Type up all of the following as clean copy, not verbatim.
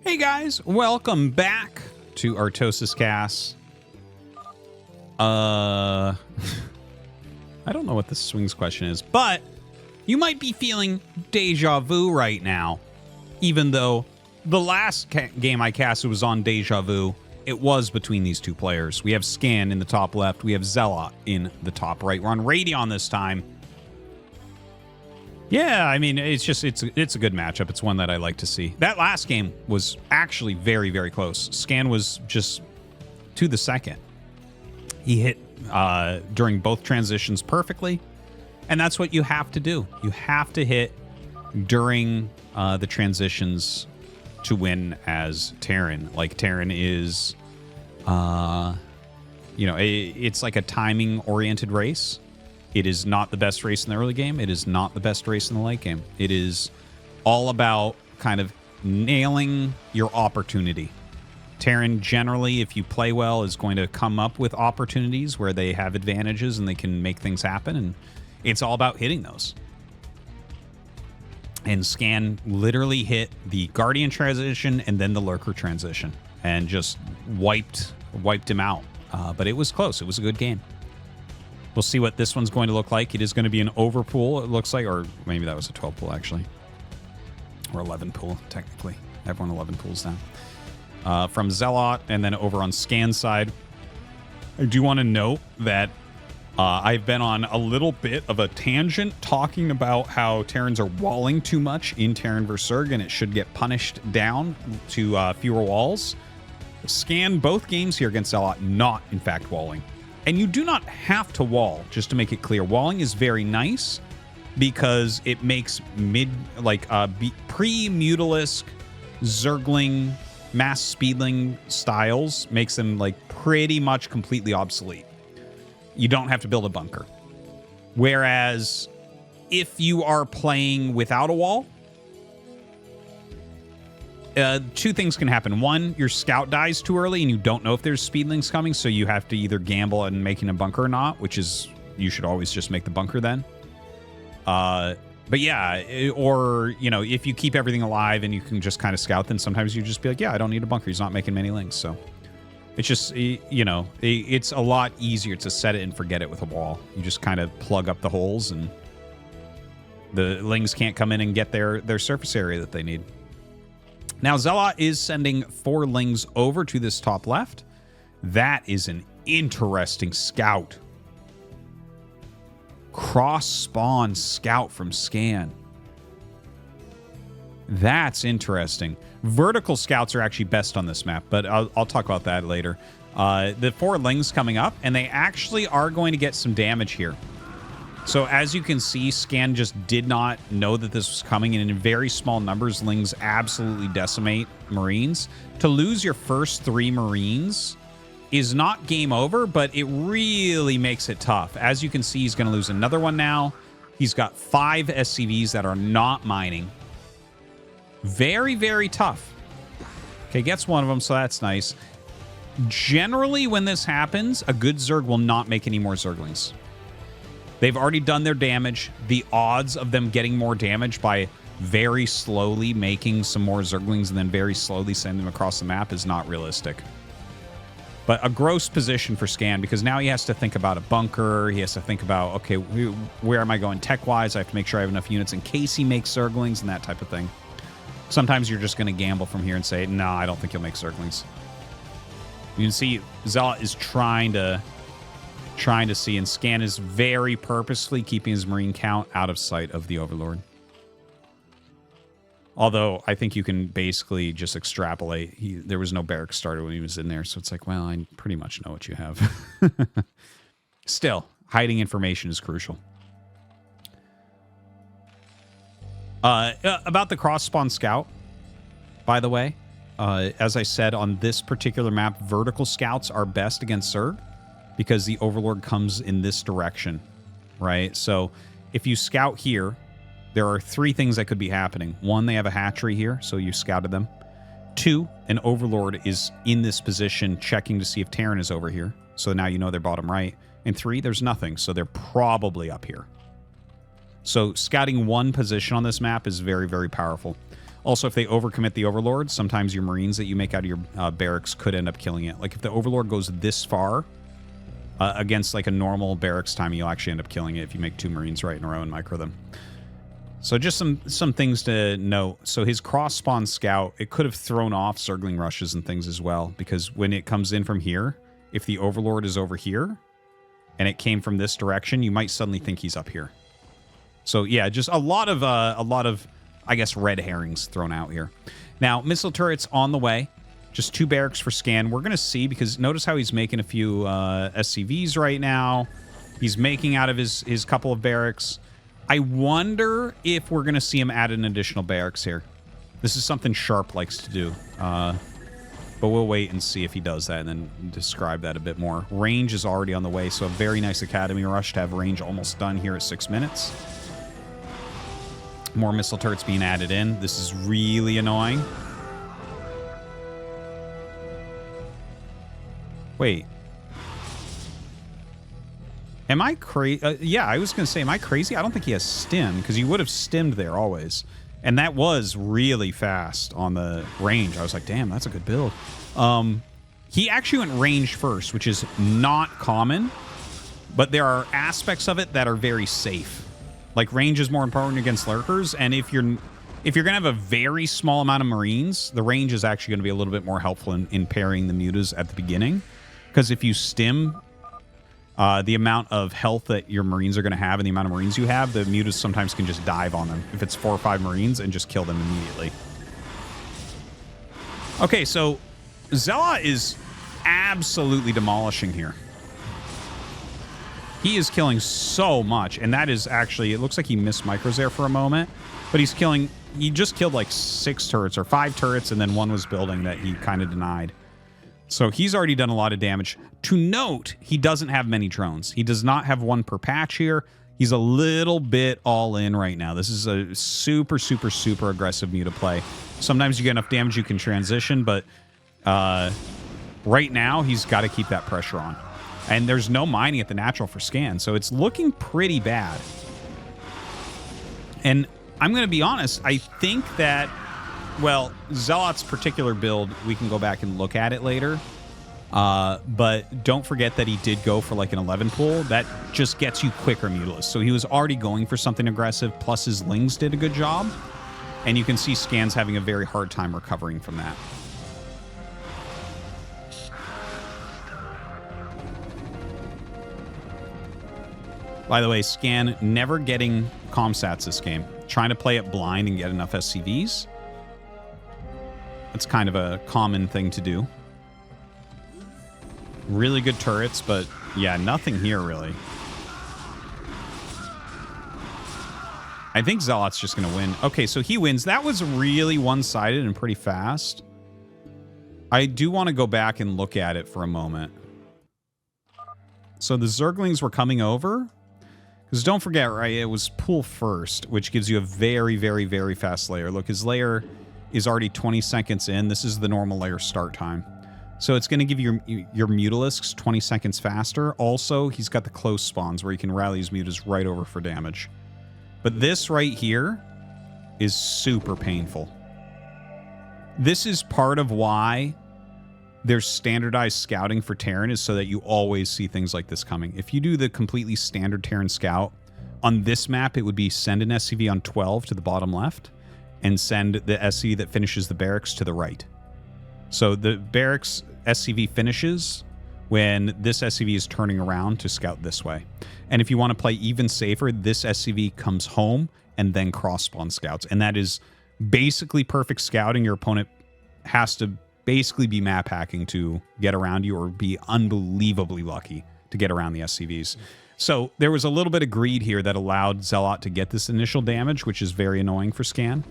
Hey guys, welcome back to ArtosisCasts. I don't know what the swings question is, but you might be feeling deja vu right now. Even though the last game I casted was on deja vu, it was between these two players. We have Scan in the top left, we have Zelot in the top right. We're on Radeon this time. Yeah, I mean, it's a good matchup. It's one that I like to see. That last game was actually very, very close. Scan was just to the second. He hit during both transitions perfectly, and that's what you have to do. You have to hit during the transitions to win as Terran. Like, Terran is, it's like a timing-oriented race. It is not the best race in the early game. It is not the best race in the late game. It is all about kind of nailing your opportunity. Terran, generally, if you play well, is going to come up with opportunities where they have advantages and they can make things happen, and it's all about hitting those. And Scan literally hit the Guardian transition and then the Lurker transition and just wiped him out. But it was close. It was a good game. We'll see what this one's going to look like. It is going to be an overpool, it looks like, or maybe that was a 12 pool, actually. Or 11 pool, technically. Everyone 11 pools now. From Zelot, and then over on Scan's side, I do want to note that I've been on a little bit of a tangent talking about how Terrans are walling too much in Terran vs. Zerg, and it should get punished down to fewer walls. Scan both games here against Zelot, not, in fact, walling. And you do not have to wall, just to make it clear. Walling is very nice because it makes pre-Mutalisk, Zergling, mass Speedling styles, makes them like pretty much completely obsolete. You don't have to build a bunker. Whereas if you are playing without a wall, two things can happen. One, your scout dies too early and you don't know if there's speedlings coming, so you have to either gamble on making a bunker or not, which is, you should always just make the bunker then. But yeah, or, if you keep everything alive and you can just kind of scout, then sometimes you just be like, yeah, I don't need a bunker. He's not making many links, so it's just, it's a lot easier to set it and forget it with a wall. You just kind of plug up the holes and the lings can't come in and get their surface area that they need. Now, Zelot is sending 4 lings over to this top left. That is an interesting scout. Cross-spawn scout from Scan. That's interesting. Vertical scouts are actually best on this map, but I'll talk about that later. The 4 lings coming up, and they actually are going to get some damage here. So as you can see, Scan just did not know that this was coming, and in very small numbers, lings absolutely decimate Marines. To lose your first 3 Marines is not game over, but it really makes it tough. As you can see, he's going to lose another one now. He's got 5 SCVs that are not mining. Very, very tough. Okay, gets one of them, so that's nice. Generally, when this happens, a good Zerg will not make any more Zerglings. They've already done their damage. The odds of them getting more damage by very slowly making some more Zerglings and then very slowly sending them across the map is not realistic. But a gross position for Scan, because now he has to think about a bunker. He has to think about, okay, where am I going tech-wise? I have to make sure I have enough units in case he makes Zerglings and that type of thing. Sometimes you're just going to gamble from here and say, no, I don't think he'll make Zerglings. You can see Zelot is trying to see, and Scan is very purposefully keeping his Marine count out of sight of the Overlord. Although, I think you can basically just extrapolate. There was no barracks started when he was in there, so it's like, well, I pretty much know what you have. Still, hiding information is crucial. About the cross-spawn scout, by the way, as I said, on this particular map, vertical scouts are best against Zerg, because the Overlord comes in this direction, right? So if you scout here, there are 3 things that could be happening. 1, they have a hatchery here, so you scouted them. 2, an Overlord is in this position checking to see if Terran is over here, so now you know they're bottom right. And 3, there's nothing, so they're probably up here. So scouting one position on this map is very, very powerful. Also, if they overcommit the Overlord, sometimes your Marines that you make out of your barracks could end up killing it. Like if the Overlord goes this far against like a normal barracks time, you'll actually end up killing it if you make 2 Marines right in a row and micro them. So just some things to note. So his cross-spawn scout, it could have thrown off Zergling rushes and things as well, because when it comes in from here, if the Overlord is over here and it came from this direction, you might suddenly think he's up here. So yeah, just a lot of I guess red herrings thrown out here. Now missile turrets on the way. Just 2 barracks for Scan. We're gonna see, because notice how he's making a few SCVs right now. He's making out of his couple of barracks. I wonder if we're gonna see him add an additional barracks here. This is something Sharp likes to do. But we'll wait and see if he does that and then describe that a bit more. Range is already on the way, so a very nice Academy rush to have range almost done here at 6 minutes. More missile turrets being added in. This is really annoying. Wait. Am I crazy? Yeah, I was going to say, am I crazy? I don't think he has stim, because you would have stimmed there always. And that was really fast on the range. I was like, damn, that's a good build. He actually went range first, which is not common, but there are aspects of it that are very safe. Like range is more important against lurkers, and if you're going to have a very small amount of Marines, the range is actually going to be a little bit more helpful in parrying the mutas at the beginning. Because if you stim the amount of health that your Marines are going to have and the amount of Marines you have, the mutas sometimes can just dive on them if it's 4 or 5 Marines and just kill them immediately. Okay, so Zelot is absolutely demolishing here. He is killing so much, and that is actually, it looks like he missed micros there for a moment, but he's killing, he just killed like 6 turrets or 5 turrets, and then 1 was building that he kind of denied. So he's already done a lot of damage. To note, he doesn't have many drones. He does not have 1 per patch here. He's a little bit all in right now. This is a super, super, super aggressive muta play. Sometimes you get enough damage you can transition, but right now he's got to keep that pressure on. And there's no mining at the natural for Scan, so it's looking pretty bad. And I'm going to be honest, I think that, well, Zelot's particular build, we can go back and look at it later. But don't forget that he did go for like an 11 pool. That just gets you quicker Mutalists. So he was already going for something aggressive, plus his Lings did a good job. And you can see Scan's having a very hard time recovering from that. By the way, Scan never getting comsats this game. Trying to play it blind and get enough SCVs. That's kind of a common thing to do. Really good turrets, but yeah, nothing here really. I think Zelot's just going to win. Okay, so he wins. That was really one-sided and pretty fast. I do want to go back and look at it for a moment. So the Zerglings were coming over. Because don't forget, right, it was pool first, which gives you a very, very, very fast layer. Look, his layer is already 20 seconds in. This is the normal layer start time. So it's going to give your Mutalisks 20 seconds faster. Also, he's got the close spawns where you can rally his mutas right over for damage. But this right here is super painful. This is part of why there's standardized scouting for Terran, is so that you always see things like this coming. If you do the completely standard Terran scout, on this map, it would be send an SCV on 12 to the bottom left and send the SCV that finishes the barracks to the right. So the barracks SCV finishes when this SCV is turning around to scout this way. And if you want to play even safer, this SCV comes home and then cross-spawn scouts. And that is basically perfect scouting. Your opponent has to basically be map hacking to get around you, or be unbelievably lucky to get around the SCVs. So there was a little bit of greed here that allowed Zelot to get this initial damage, which is very annoying for Scan.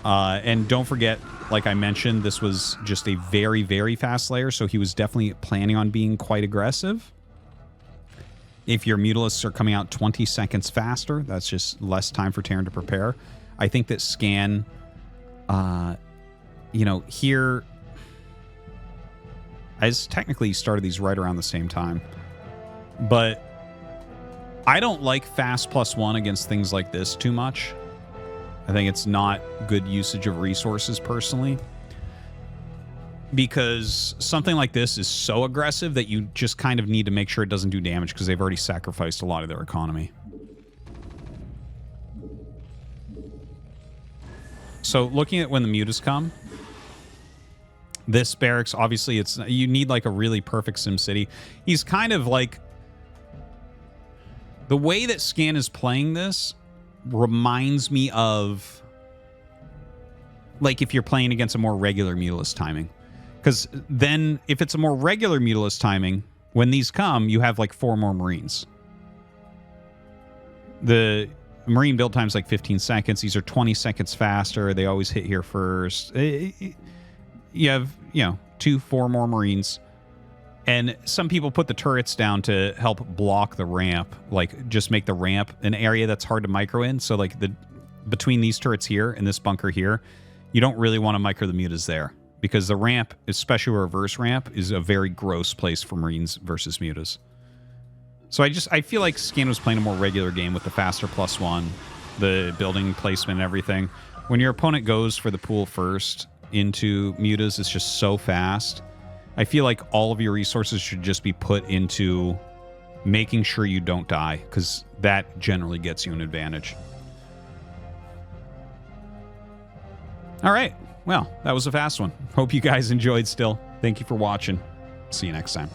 And don't forget, like I mentioned, this was just a very, very fast layer, so he was definitely planning on being quite aggressive. If your Mutalisks are coming out 20 seconds faster, that's just less time for Terran to prepare. I think that Scan, you know, here, as technically started these right around the same time, but I don't like fast +1 against things like this too much. I think it's not good usage of resources personally, because something like this is so aggressive that you just kind of need to make sure it doesn't do damage because they've already sacrificed a lot of their economy. So looking at when the mutas come, this barracks, obviously, you need like a really perfect SimCity. He's kind of like, the way that Scan is playing this reminds me of like if you're playing against a more regular mutalist timing. Because then if it's a more regular mutalist timing, when these come, you have like 4 more Marines. The Marine build time's like 15 seconds. These are 20 seconds faster. They always hit here first. You have, 4 more Marines. And some people put the turrets down to help block the ramp, like just make the ramp an area that's hard to micro in. So like between these turrets here and this bunker here, you don't really want to micro the mutas there, because the ramp, especially a reverse ramp, is a very gross place for Marines versus mutas. So I feel like Scan was playing a more regular game with the faster +1, the building placement and everything. When your opponent goes for the pool first into mutas, it's just so fast. I feel like all of your resources should just be put into making sure you don't die, because that generally gets you an advantage. All right. Well, that was a fast one. Hope you guys enjoyed still. Thank you for watching. See you next time.